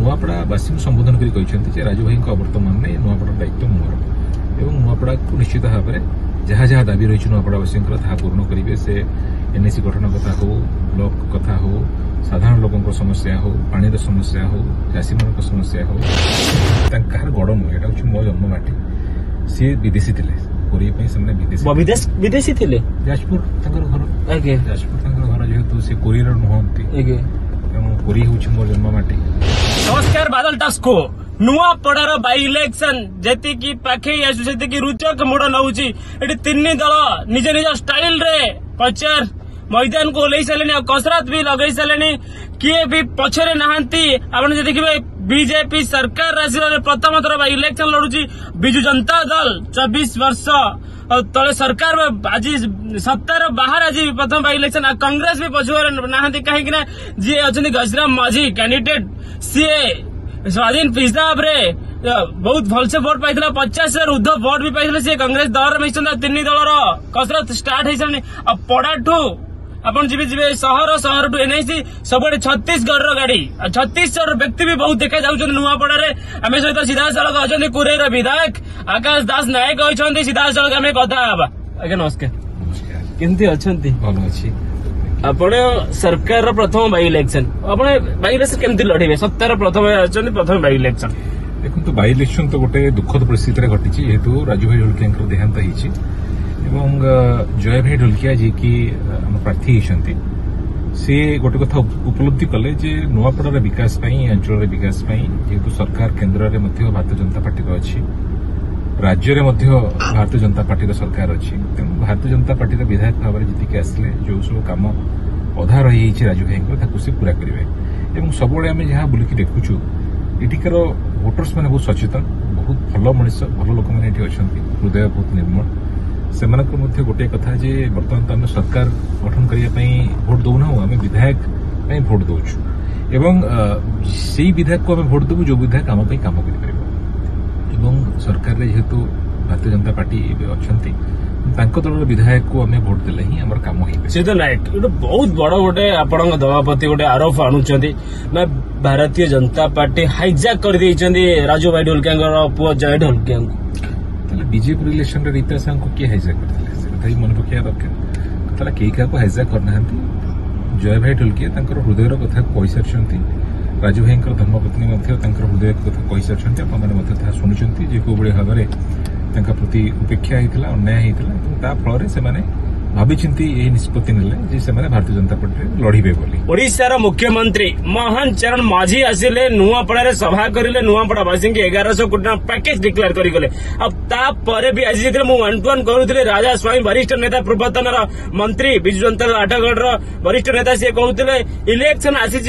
नुआपड़ावासी संबोधन कर राजू भाई अवर्तमान में नुआपड़ा दायित्व मोर और नुआपड़ा को निश्चित भाव में जहाँ जहाँ दाबी रही नुआपड़ावासी पूर्ण करेंगे से एनएसी गठन कथा हो ब्लॉक कथा हो साधारण लोकों समस्या हो पानी समस्या हो चाषी मान समस्या हो कहार गड़ नुह यहाँ हूँ मो जन्ममाटी सी विदेशी थे विदेशी थे जाजपुर घर जाजपुर घर जेहेतु सी कोरियर नुहति तेणु कोरी हूँ मो जन्ममाटी। नमस्कार बादल टास्को नुआपड़ार बाई इलेक्शन जी पाखे आसुची रुचक मोड़ नौ तीन दल निज निज स्टाइल रे प्रचार मैदान को ओल्लई सारे कसरत भी लगे सारे किए भी पछरे नहांती आपण देखिए बीजेपी सरकार आसर प्रथम थर इलेक्शन लड़ुची बिजु जनता दल 24 वर्ष तले सरकार में आज सत्तार बाहर आज प्रथम बाई इलेक्शन कांग्रेस भी पछुआ नहांती कहीं जी अच्छा गजराम माझी कैंडिडेट सी स्वाधीन हिसाब रे बहुत भलसे भोट पाई 50 ऊर्ध भोट भी पाई सी कांग्रेस दल में तीन दलर कसरत स्टार्ट हो पड़ाठू आपन जी सहर सहर टू एनआईसी सब छत्तीसगढ़ गाड़ी छत्तीसगढ़ व्यक्ति भी बहुत देखा जाऊँ नुआपड़ा आम सहित सीधा सड़क अच्छा कुरेर विधायक आकाश दास नायक अच्छा सीधा सड़क आम कथा आज्ञा नमस्कार केमती अच्छा भल अच्छी आपण सरकार प्रथम बाई इलेक्शन बाई इलेक्शन केमती लड़े सत्तार प्रथम बाई इलेक्शन देखो बाई इलेक्शन तो गोटे दुखद परिस्थिति घटी जेहेतु राजू भाई ढोलकिया देहांत होती जय भाई ढोलकिया जी की प्रार्थी होती सी गोटे कथा उपलब्धि कले जे नुआपड़ार विकास अंचल विकास जेहेतु सरकार केन्द्र में भारतीय जनता पार्टी अच्छी राज्य में भारतीय जनता पार्टी सरकार अच्छी तेणु भारतीय जनता पार्टी विधायक भाव में जीतिक आसिले जो सब कम अधा रही राजू भाई से पूरा करेंगे सब आम जहाँ बुलिकी देखुचु एटिकार भोटर्स मैंने बहुत सचेतन बहुत भल मनीष भल लोक मैंने अच्छा हृदय बहुत निर्मल से गोटे कथा जे बर्तमान तो आम सरकार गठन करने भोट दौना आम विधायक भोट दौचु एवं से विधायक को आम भोट देवु जो विधायक आम काम कर सरकार जेहेतु भारतीय जनता पार्टी अच्छा दल विधायक को आम भोट देले ही आम कम हो नायक बहुत बड़ गोटे आपण दवा प्रति गोटे आरोप आणुंट ना भारतीय जनता पार्टी हाइजैक कर राजू भाई ढोलकिया पुआ जय ढोलकिया बीजेपी रिलेशन रीता साहू को किए हाइजैक करते मन पकड़ा दरकार कई क्या हाइजैक करना जय भाई ढोलकिया हृदय कथा कही सारी राजू भाई धर्मपत्नी हृदय कथा कही सारी शुणुंट जे कौ भाव में प्रति उपेक्षा होता अन्याय होता फल से भाविचिंती निष्पत्ति ने भारतीय जनता पार्टी लड़े बोली ओडिशार मुख्यमंत्री मोहन चरण माझी आसिले नुआपड़ा सभा करें नुआपड़ावासी 1100 कोटी पैकेज डिक्लेयर करगले अब भी आज वन टू वन करुले राजा स्वामी वरिष्ठ नेता पूर्वतन मंत्री बिजु जनता दल आठगढ़ वरिष्ठ नेता सी कहते इलेक्शन आसी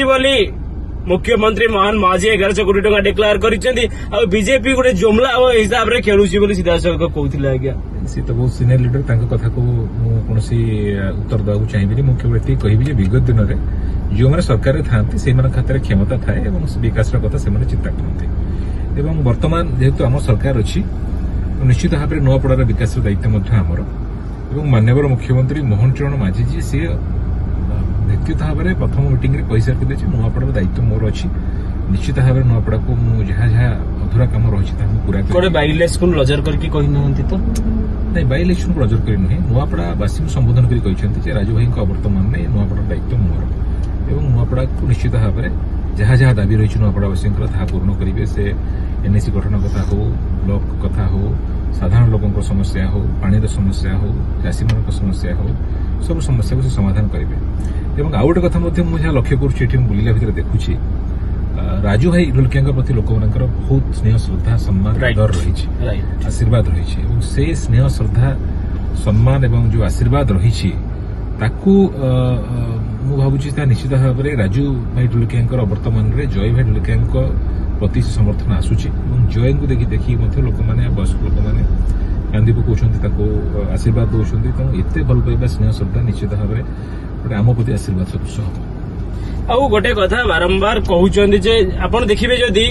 मुख्यमंत्री मोहन माझी 1100 कोटी टका डिक्लेयर कर बीजेपी गोटे जुमला हिसाब से खेलुची सीधा कहते आज्ञा सी तो बहुत सीनियर लीडर कथा को कौन उत्तर देवा चाहिए मुझे केवल कहि विगत दिन में जो मैंने सरकार था खातर क्षमता थाए विकास कथा से चिंता करते बर्तमान जेहेतु आम सरकार अच्छी निश्चित भाव में नुआपड़ार विकास दायित्व आमर माननीय मुख्यमंत्री मोहन चरण माझी जी सी व्यक्तिगत भाव में प्रथम मीटिंग में कही सारी नुआपड़ार दायित्व मोर अच्छी निश्चित भाव में नुआपड़ा को जहाँ जहाँ अधूरा कम रही पूरा बाई इलेक्शन नजर करके तो नहीं बाई इलेक्शन को नजर कर नुहे नुआपड़ावासी संबोधन कर राजू भाई अवर्तमान में नुआपड़ा दायित्व मोर और नुआपड़ा को निश्चित भाव में जहाँ जहाँ दाबी रही नुआपड़ावासी पूर्ण करेंगे से एनएसी गठन कथा हो ब्लॉक कथा हो साधारण लोकों समस्या हो पानी समस्या हो चाषी मान समस्या हो सब समस्या को समाधान करेंगे आउ गोटे कथा जहाँ लक्ष्य कर बुला भितर देखुची राजू भाई ढोलकिया प्रति लोक बहुत स्नेह श्रद्धा सम्मान आदर रही आशीर्वाद रही से स्नेह श्रद्धा सम्मान एवं जो आशीर्वाद रही भावुची निश्चित भाव में राजू भाई ढोलकिया वर्तमान में जय भाई ढोलकिया प्रति समर्थन आसूची जय को देखिए लोक मैंने वयस्क लोक मैंने कांदी पकाउं आशीर्वाद दौरान तेणु एत भल पाइबा स्नेह श्रद्धा निश्चित भाव में आम प्रति आशीर्वाद सदृश हम ଆଉ ଗୋଟେ କଥା ବାରମ୍ବାର କହୁଛନ୍ତି ଯେ ଆପଣ ଦେଖିବେ ଯଦି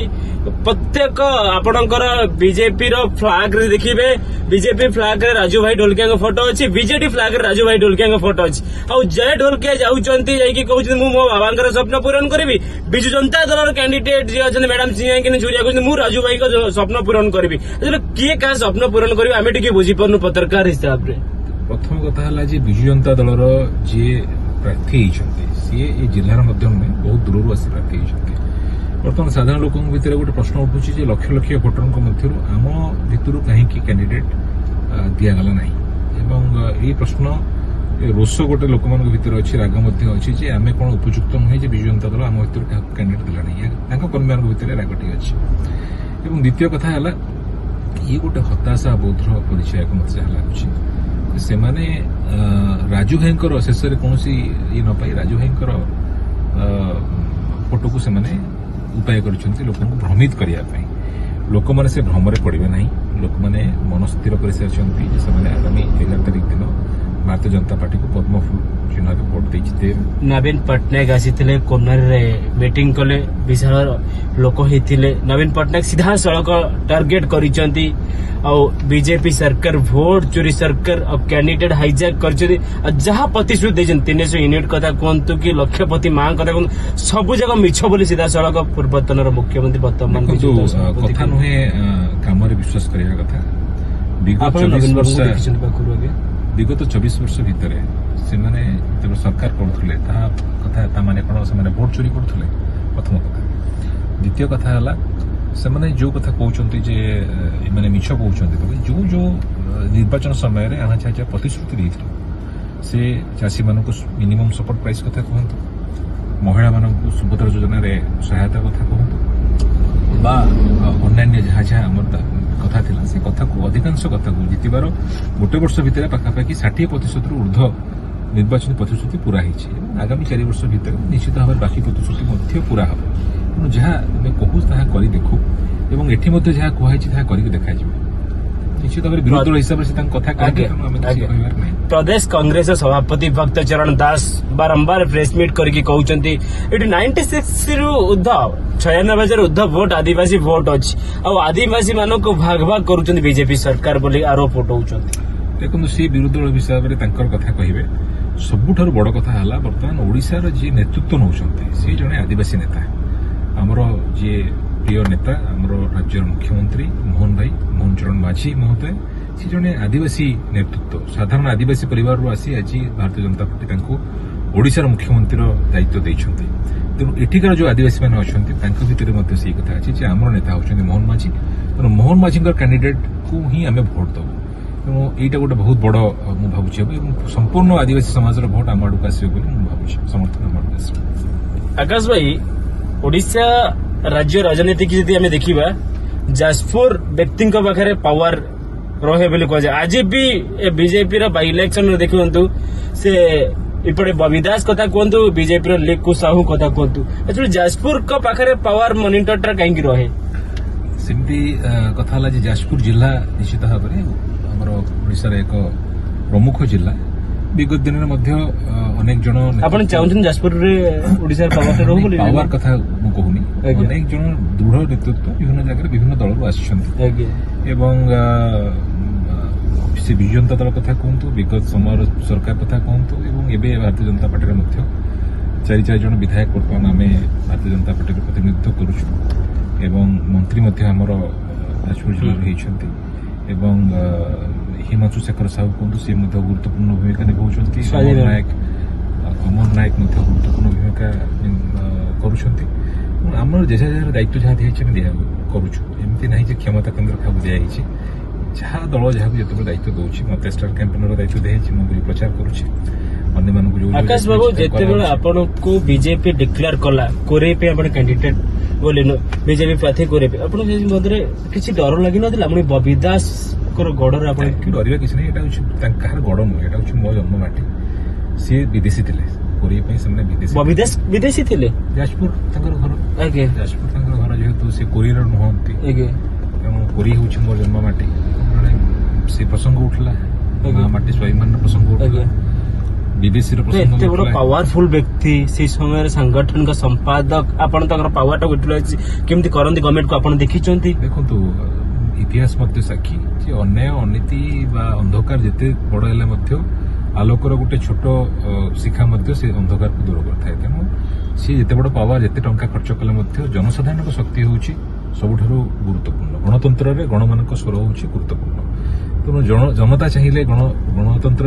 ପ୍ରତ୍ୟେକ ଆପଣଙ୍କର ବିଜେପି ର ଫ୍ଲାଗ ରେ ଦେଖିବେ ବିଜେପି ଫ୍ଲାଗ ରେ ରାଜୁ ଭାଇ ଢୋଲକିଆଙ୍କ ଫଟୋ ଅଛି ବିଜେଡି ଫ୍ଲାଗ ରେ ରାଜୁ ଭାଇ ଢୋଲକିଆଙ୍କ ଫଟୋ ଅଛି ଆଉ ଜୟ ଢୋଲକିଆ ଯାଉଛନ୍ତି ଯାଇକି କହୁଛନ୍ତି ମୁଁ ମୋ ବାବାଙ୍କର ସ୍ୱପ୍ନ ପୂରଣ କରିବି ବିଜୁ ଜନତା ଦଳର କ୍ୟାଣ୍ଡିଡେଟ ଯିଏ ଅଛନ୍ତି ମ୍ୟାଡାମ ସିଂହାକିନି ଝୁରିଆ କହୁଛନ୍ତି ମୁଁ ରାଜୁ ଭାଇଙ୍କ ସ୍ୱପ୍ନ ପୂରଣ କରିବି କିଏ କାହା ସ୍ୱପ୍ନ ପୂରଣ କରିବି ଆମେ ଟିକେ ବୁଝିପାରୁନୁ ପତ୍ରକାର ହିସାବରେ ପ୍ରଥମ କଥା ହେଲା ଯେ ବିଜୁ ଜନତା ଦଳର ଯିଏ ପ୍ରାର୍ଥୀ ହେଇଛନ୍ତି ସିଏ ଏ ଜିଲ୍ଲାର ମଧ୍ୟ ନୁହେଁ ବହୁତ ଦୂରରୁ ଆସି ପ୍ରାର୍ଥୀ ହେଇଛନ୍ତି ବର୍ତ୍ତମାନ ସାଧାରଣ ଲୋକଙ୍କ ଭିତରେ ଗୋଟେ ପ୍ରଶ୍ନ ଉଠୁଛି ଯେ ଲକ୍ଷ ଲକ୍ଷ ଭୋଟରଙ୍କ ମଧ୍ୟରୁ ଆମ ଭିତରୁ କାହିଁକି କ୍ୟାଣ୍ଡିଡେଟ ଦିଆଗଲା ନାହିଁ ଏବଂ ଏହି ପ୍ରଶ୍ନ ରୋଷ ଗୋଟେ ଲୋକମାନଙ୍କ ଭିତରେ ଅଛି ରାଗ ମଧ୍ୟ ଅଛି ଯେ ଆମେ କ'ଣ ଉପଯୁକ୍ତ ନୁହେଁ ଯେ ବିଜୁ ଜନତା ଦଳ ଆମ ଭିତରୁ କାହାକୁ କ୍ୟାଣ୍ଡିଡେଟ ଦେଲା ନାହିଁ ତାଙ୍କ କର୍ମୀମାନଙ୍କ ଭିତରେ ରାଗଟି ଅଛି ଏବଂ ଦ୍ୱିତୀୟ କଥା ହେଲା ଇଏ ଗୋଟେ ହତାଶା ବୋଧର ପରିଚୟକୁ ମୋତେ ଯାହା ଲାଗୁଛି ସେମାନେ ରାଜୁ ଭାଇଙ୍କର ଶେଷରେ କୌଣସି ଇଏ ନ ପାଇ ରାଜୁ ଭାଇଙ୍କର ଫଟୋକୁ ସେମାନେ ଉପାୟ କରିଛନ୍ତି ଲୋକଙ୍କୁ ଭ୍ରମିତ କରିବା ପାଇଁ ଲୋକମାନେ ସେ ଭ୍ରମରେ ପଡ଼ିବେ ନାହିଁ ଲୋକମାନେ ମନ ସ୍ଥିର କରିସାରିଛନ୍ତି ଯେ ସେମାନେ ଆଗାମୀ 11 ତାରିଖ ଦିନ ଭାରତୀୟ ଜନତା ପାର୍ଟିକୁ ପଦ୍ମଫୁଲ ଚିହ୍ନରେ ଭୋଟ ଦେଇ ଜିତେଇବେ ନବୀନ ପଟ୍ଟନାୟକ ଆସିଥିଲେ କୋର୍ଣ୍ଣରରେ ମିଟିଂ କଲେ ବିଶାଳ ଲୋକ ହେଇଥିଲେ ନବୀନ ପଟ୍ଟନାୟକ ସିଧାସଳଖ ଟାର୍ଗେଟ କରିଛନ୍ତି ଆଉ ବିଜେପି ସରକାର ଭୋଟ ଚୋରି ସରକାର ଆଉ କ୍ୟାଣ୍ଡିଡେଟ ହାଇଜାକ୍ କରିଛନ୍ତି ଆଉ ଯାହା ପ୍ରତିଶ୍ରୁତି ଦେଇଛନ୍ତି 300 ୟୁନିଟ୍ କଥା କୁହନ୍ତୁ କି ଲକ୍ଷପତି ମାଙ୍କ କଥା କୁହନ୍ତୁ ସବୁ ଯାକ ମିଛ ବୋଲି ସିଧାସଳଖ ପୂର୍ବତନର ମୁଖ୍ୟମନ୍ତ୍ରୀ ବର୍ତ୍ତମାନ କଥା ନୁହେଁ କାମରେ ବିଶ୍ୱାସ କରିବା କଥା ବିଗତ 24 ବର୍ଷ ଭିତରେ ସେମାନେ ଯେତେବେଳେ ସରକାର କରୁଥିଲେ ତାହା କଥା ତା ମାନେ କ'ଣ ସେମାନେ ଭୋଟ ଚୋରି କରୁଥିଲେ ପ୍ରଥମ କଥା ଦ୍ୱିତୀୟ କଥା ହେଲା ସେମାନେ ଯୋଉ କଥା କହୁଛନ୍ତି ଯେ ଏମାନେ ମିଛ କହୁଛନ୍ତି ଯୋଉ ଯୋଉ ନିର୍ବାଚନ ସମୟରେ ଆହାଁ ପ୍ରତିଶ୍ରୁତି ଦେଇଥିଲେ ସେ ଚାଷୀମାନଙ୍କୁ ମିନିମମ୍ ସପୋର୍ଟ ପ୍ରାଇସ୍ କଥା କୁହନ୍ତୁ ମହିଳାମାନଙ୍କୁ ସୁଭଦ୍ରା ଯୋଜନାରେ ସହାୟତା କଥା କୁହନ୍ତୁ ବା ଅନ୍ୟାନ୍ୟ ଯାହା ଯାହା ଆମର କଥା ଥିଲା ସେ କଥାକୁ ଅଧିକାଂଶ କଥାକୁ ଜିତିବାର ଗୋଟେ ବର୍ଷ ଭିତରେ ପାଖାପାଖି 60%ରୁ ଉର୍ଦ୍ଧ୍ୱ ନିର୍ବାଚନୀ ପ୍ରତିଶ୍ରୁତି ପୁରା ହେଇଛି ଏବଂ ଆଗାମୀ 4 ବର୍ଷ ଭିତରେ ନିଶ୍ଚିତ ଭାବରେ ବାକି ପ୍ରତିଶ୍ରୁତି ମଧ୍ୟ ପୁରା ହେବ ତେଣୁ ଯାହା ଆମେ କହୁ ତାହା କରି ଦେଖୁ ଏବଂ ଏଠି ମଧ୍ୟ ଯାହା କୁହାଯାଇଛି ତାହା କରିକି ଦେଖାଯିବ ନିଶ୍ଚିତ ଭାବରେ ବିରୋଧୀ ଦଳ ହିସାବରେ ସେ ତାଙ୍କ କଥା କହିବେ ଆମେ କିଛି କହିବାର ନାହିଁ ପ୍ରଦେଶ କଂଗ୍ରେସ ସଭାପତି ଭକ୍ତ ଚରଣ ଦାସ ବାରମ୍ବାର ପ୍ରେସମିଟ୍ କରିକି କହୁଛନ୍ତି ଏଠି 96ରୁ ଉର୍ଦ୍ଧ୍ୱ 96,000 ଉର୍ଦ୍ଧ୍ୱ ଭୋଟ ଆଦିବାସୀ ଭୋଟ ଅଛି ଆଉ ଆଦିବାସୀ ମାନଙ୍କୁ ଭାଗ ଭାଗ କରୁଛନ୍ତି ବିଜେପି ସରକାର ବୋଲି ଆରୋପ ଉଠାଉଛନ୍ତି ଦେଖନ୍ତୁ ସେ ବିରୋଧୀ ଦଳ ହିସାବରେ ତାଙ୍କର କଥା କହିବେ ସବୁଠାରୁ ବଡ଼ କଥା ହେଲା ବର୍ତ୍ତମାନ ଓଡ଼ିଶାର ଯିଏ ନେତୃତ୍ୱ ନେଉଛନ୍ତି ସେ ଜଣେ ଆଦିବାସୀ ନେତା ଆମର ଯିଏ ପ୍ରିୟ ନେତା ଆମର ରାଜ୍ୟର ମୁଖ୍ୟମନ୍ତ୍ରୀ ମୋହନ ଚରଣ ମାଝୀ ମହୋଦୟ ସେ ଜଣେ ଆଦିବାସୀ ନେତୃତ୍ୱ ସାଧାରଣ ଆଦିବାସୀ ପରିବାରରୁ ଆସି ଆଜି ଭାରତୀୟ ଜନତା ପାର୍ଟି ତାଙ୍କୁ ଓଡ଼ିଶାର ମୁଖ୍ୟମନ୍ତ୍ରୀର ଦାୟିତ୍ୱ ଦେଇଛନ୍ତି ତେଣୁ ଏଠିକାର ଯେଉଁ ଆଦିବାସୀମାନେ ଅଛନ୍ତି ତାଙ୍କ ଭିତରେ ମଧ୍ୟ ସେଇ କଥା ଅଛି ଯେ ଆମର ନେତା ହେଉଛନ୍ତି ମୋହନ ମାଝୀ ତେଣୁ ମୋହନ ମାଝୀଙ୍କର କ୍ୟାଣ୍ଡିଡେଟ୍କୁ ହିଁ ଆମେ ଭୋଟ ଦେବୁ ତେଣୁ ଏଇଟା ଗୋଟେ ବହୁତ ବଡ଼ ମୁଁ ଭାବୁଛି ହେବ ଏବଂ ସମ୍ପୂର୍ଣ୍ଣ ଆଦିବାସୀ ସମାଜର ଭୋଟ ଆମ ଆଡ଼କୁ ଆସିବ ବୋଲି ମୁଁ ଭାବୁଛି ସମର୍ଥନ ଆମ ଆଡ଼କୁ ଆସିବ ଆକାଶ ଭାଇ ଓଡ଼ିଶା ରାଜ୍ୟ ରାଜନୀତିକୁ ଯଦି ଆମେ ଦେଖିବା ଯାଜପୁର ବ୍ୟକ୍ତିଙ୍କ ପାଖରେ ପାୱାର ରହେ ବୋଲି କୁହାଯାଏ ଆଜି ବି ବିଜେପିର ବାଇ ଇଲେକ୍ସନରେ ଦେଖନ୍ତୁ ସେ ଏପଟେ ବବି ଦାସ କଥା କୁହନ୍ତୁ ବିଜେପିର ଲିକୁ ସାହୁ କଥା କୁହନ୍ତୁ ଆକ୍ଚୁଆଲି ଯାଜପୁରଙ୍କ ପାଖରେ ପାୱାର ମନିଟରଟା କାହିଁକି ରହେ ସେମିତି କଥା ହେଲା ଯେ ଯାଜପୁର ଜିଲ୍ଲା ନିଶ୍ଚିତ ଭାବରେ ଆମର ଓଡ଼ିଶାର ଏକ ପ୍ରମୁଖ ଜିଲ୍ଲା ବିଗତ ଦିନରେ ମଧ୍ୟ ଅନେକ ଜଣ ଆପଣ ଚାହୁଁଛନ୍ତି ଯାଜପୁରରେ ଓଡ଼ିଶାର ପାୱାରଟା ରହୁ ବୋଲି ପାୱାର କଥା ମୁଁ କହୁନି ଅନେକ ଜଣ ଦୃଢ଼ ନେତୃତ୍ୱ ବିଭିନ୍ନ ଜାଗାରେ ବିଭିନ୍ନ ଦଳରୁ ଆସିଛନ୍ତି ଏବଂ ସେ ବିଜୁ ଜନତା ଦଳ କଥା କୁହନ୍ତୁ ବିଗତ ସମୟର ସରକାର କଥା କୁହନ୍ତୁ ଏବଂ ଏବେ ଭାରତୀୟ ଜନତା ପାର୍ଟିରେ ମଧ୍ୟ 4 ଜଣ ବିଧାୟକ ବର୍ତ୍ତମାନ ଆମେ ଭାରତୀୟ ଜନତା ପାର୍ଟିକୁ ପ୍ରତିନିଧିତ୍ୱ କରୁଛୁ ଏବଂ ମନ୍ତ୍ରୀ ମଧ୍ୟ ଆମର ଯାଜପୁର ଜିଲ୍ଲାରୁ ହେଇଛନ୍ତି ଏବଂ ହିମାଂଶୁ ଶେଖର ସାହୁ କୁହନ୍ତୁ ସେ ମଧ୍ୟ ଗୁରୁତ୍ୱପୂର୍ଣ୍ଣ ଭୂମିକା ନିଭାଉଛନ୍ତି ଅମର ନାୟକ ମଧ୍ୟ ଗୁରୁତ୍ୱପୂର୍ଣ୍ଣ ଭୂମିକା କରୁଛନ୍ତି ଆମର ଯାହାର ଦାୟିତ୍ୱ ଯାହା ଦିଆହେଇଛି ଆମେ କରୁଛୁ ଏମିତି ନାହିଁ ଯେ କ୍ଷମତା କେନ୍ଦ୍ର କାହାକୁ ଦିଆଯାଇଛି ଯାହା ଦଳ ଯାହାକୁ ଯେତେବେଳେ ଦାୟିତ୍ୱ ଦେଉଛି ମୋତେ ଷ୍ଟାର କ୍ୟାମ୍ପେନର ଦାୟିତ୍ୱ ଦିଆଯାଇଛି ମୁଁ ବି ପ୍ରଚାର କରୁଛି ଅନ୍ୟମାନଙ୍କୁ ଯୋଉ ଆକାଶ ବାବୁ ଯେତେବେଳେ ଆପଣଙ୍କୁ ବିଜେପି ଡିକ୍ଲେୟାର କଲା କୋରେଇ ପାଇଁ ଆପଣ କ୍ୟାଣ୍ଡିଡେଟ ବୋଲି ବିଜେପି ପ୍ରାର୍ଥୀ କୋରେଇ ପାଇଁ ଆପଣଙ୍କ ମଧ୍ୟରେ କିଛି ଡର ଲାଗିନଥିଲା ଆପଣ ବବି ଦାସଙ୍କର ଗଡ଼ରେ ଆପଣ ଡରିବା କିଛି ନାହିଁ ଏଇଟା ହଉଛି କାହାର ଗଡ଼ ନୁହେଁ ଏଇଟା ହଉଛି ମୋ ଜନ୍ମମାଟି ସିଏ ବିଦେଶୀ ଥିଲେ କୋରେଇ ପାଇଁ ସେମାନେ ବବି ଦାସ ବିଦେଶୀ ଥିଲେ ଯାଜପୁର ତାଙ୍କର ଘର ଆଜ୍ଞା ଯାଜପୁର ତାଙ୍କର ଘର ଯେହେତୁ ସେ କୋରିଆର ନୁହନ୍ତି ଆଜ୍ଞା ତେଣୁ କୋରେଇ ହେଉଛି ମୋର ଜନ୍ମମାଟି ସେ ପ୍ରସଙ୍ଗ ଉଠିଲା ମାଟି ସ୍ୱାଭିମାନର ପ୍ରସଙ୍ଗ ଉଠିଲା बीबीसी एते बड़ पावरफुल व्यक्ति से समय सांगठनिक संपादक आपण तकर पावर टा यूटिलाइज केमती करंती गवर्नमेंट को आपण देखिचंती देखंतु इतिहास मध्य साक्षी जे अन्याय अनीति बा अंधकार जेते बड़ हेले मध्य आलोकर गोटे छोट शिखा मध्य से अंधकार को दूर करता है तेणु सी जेते बड़ पावर जेते टंका खर्च कले मध्य जनसाधारण शक्ति होउची सबुठारु गुरुत्वपूर्ण गणतंत्र रे गणमानक स्वर होउची गुरुत्वपूर्ण तेणु जनता चाहिए गणतंत्र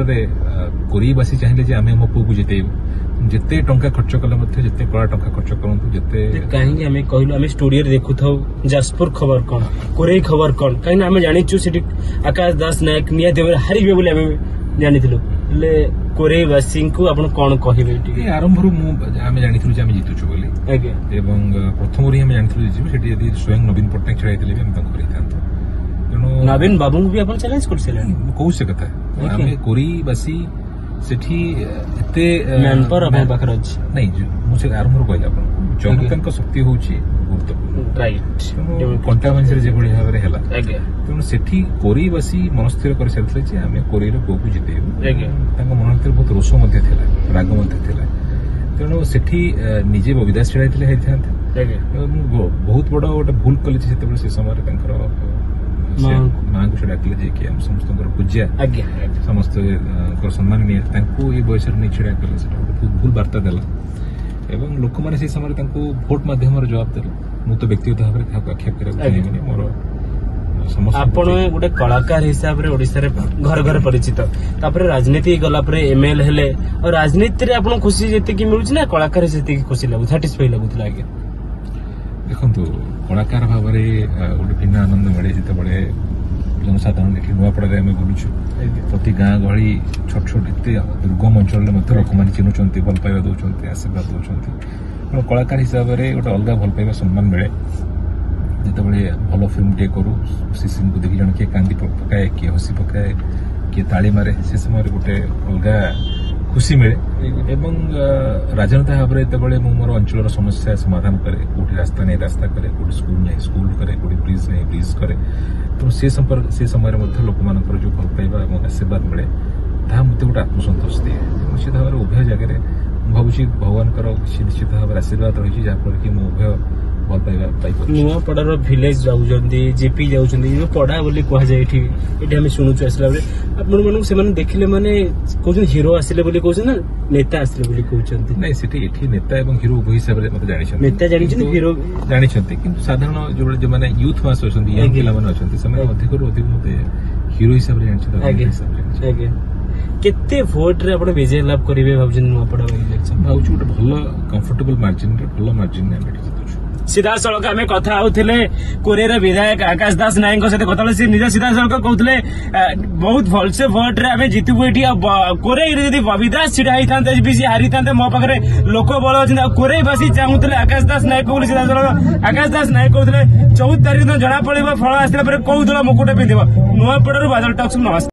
कोरीवासी चाहिए जे आमे मो पुकु जितेबु जेते टंका खर्च कले मध्य जेते कड़ा टंका खर्च करंतु जेते काहे आमे कहलु आमे स्टूडियो रे देखु थाउ जाजपुर खबर कोन कोरेई खबर कोन काहे आमे जानि छु सेठी आकाश दास नायक निया देवर हारिबे बोली आमे जानिथिलु ले कोरेईवासी को आपण कोन कहिबे टी आरंभ रु आमे जानिथिलु जे आमे जितु छु बोली आगे एवं प्रथम रि आमे जानिथिलु जे सेठी यदि स्वयं नवीन पटनायक छडाइथिले हम तक करिथांतो नवीन बाबू भी अपन चैलेंज करसिले कहू से कथा आमे कोरीवासी सेठी एते मैन पर अपन पाखर अछि नहीं मुझे आरंभ रु कहला अपन जनतांक शक्ति होउची गुरुत्वपूर्ण राइट कंटा मंजरे जे भଳି भाबरे हेला आगे तेणु सेठी कोरीवासी मनस्थिर कर सारिथिले जे आमे कोरीर कोकु जितेबु आगे तांक मन भीतर बहुत रोष मध्य थिला राग मध्य थिला तेणु सेठी निजे बबिदास छडाइथिले हेथांत आगे बहुत बड़ गोटे भूल कले सेते से समय तांकर माँ को डाकिले जे कि हम समस्त पूज्या समस्त सम्माननीय ये बयस नहीं छड़ा कले बहुत भूल वार्ता देला एवं लोक मैंने से समय भोट माध्यम जवाब देला मु तो व्यक्तिगत भाव में आक्षेप करें मोर आपण गोटे कलाकार हिसाब रे ओडिसा रे घर घर परिचित तापर राजनीति गला पर एमएल हेले और राजनीति रे आपण खुशी जेते कि मिलुछ ना कलाकार जेते कि खुशी लागु सैटिस्फाई लागुतला आगे देखंतु कलाकार भाव में गोटे भिन्न आनंद मिले जिते बड़े जनसाधारण एठी नुआपड़ारे आमे बुलुछु प्रति गाँ गहली छोट छोट एते दुर्गम अंचल लोक मैंने चिन्हुंट भल पाइबा दौरान आशीर्वाद दौरान कलाकार हिसाब से गोटे अलग भल पाइबा सम्मान मिले जिते भल फिल्म टे करू सीसीन को देखी जन किए कांदी पकाए किए हसी पकाए किए ताली मारे से समय गोटे अलग खुशी मिले एवं राजनेता भाव में जिते मोर अंचल समस्या समाधान करे कौटी रास्ता नहीं रास्ता करे कौटी स्कूल नहीं स्कूल करे कौटी ब्रिज नहीं ब्रिज करे तो से समय लोक मान जो भल पाइबा और आशीर्वाद मिले ताहा मत गोटे आत्मसंतोष दिए निश्चित भाव में उभय जगह भावुँ भगवान निश्चित भाव आशीर्वाद रही जहाँफल कि उभय भल पाइबा नुआपड़ार विलेज जाउछन्ती जेपी जाउछन्ती जो पड़ा बोली कह जाए एठी आम शुणुचु आसला बेले आपण मानक से देखिले माने कहउछन हीरो आसिले बोली कहउछन ना नेता आसिले बोली कहउछन्ती नहीं सेठी एठी नेता एवं हीरो उभय हिसाब रे मते जानिछन्ती नेता जानिछन हीरो जानिछन्ती किंतु साधारण जो माने यूथ मास अछन्ती यंग पिला माने अछन्ती समय अधिक रु अधिक मते हीरो हिसाब रे जानिछन्ती आगे केते वोट रे आपण विजय लाभ करिवे भाबजन नुआपड़ा इलेक्शन भाउछु गोटे भलो कंफर्टेबल मार्जिन रे भलो मार्जिन ने बेठी जितुछु सीधा सड़क आम कथा होते कोरेर विधायक आकाश दास नायक सहित कथा निज सीधा सड़क कहते बहुत भलसे भोट रे आम जितबू ये कोरेई जदि बबिदास छिड़ा होता सी हारी था मो पाखे लोक बल अच्छे कोरेईवासी चाहूले आकाश दास नायक बोली सीधा सड़क आकाश दास नायक कहते 14 तारीख दिन जना पड़े फल आसला कौ दल मुकुट पिंध नुआपड़ू बादल टक्स नमस्कार।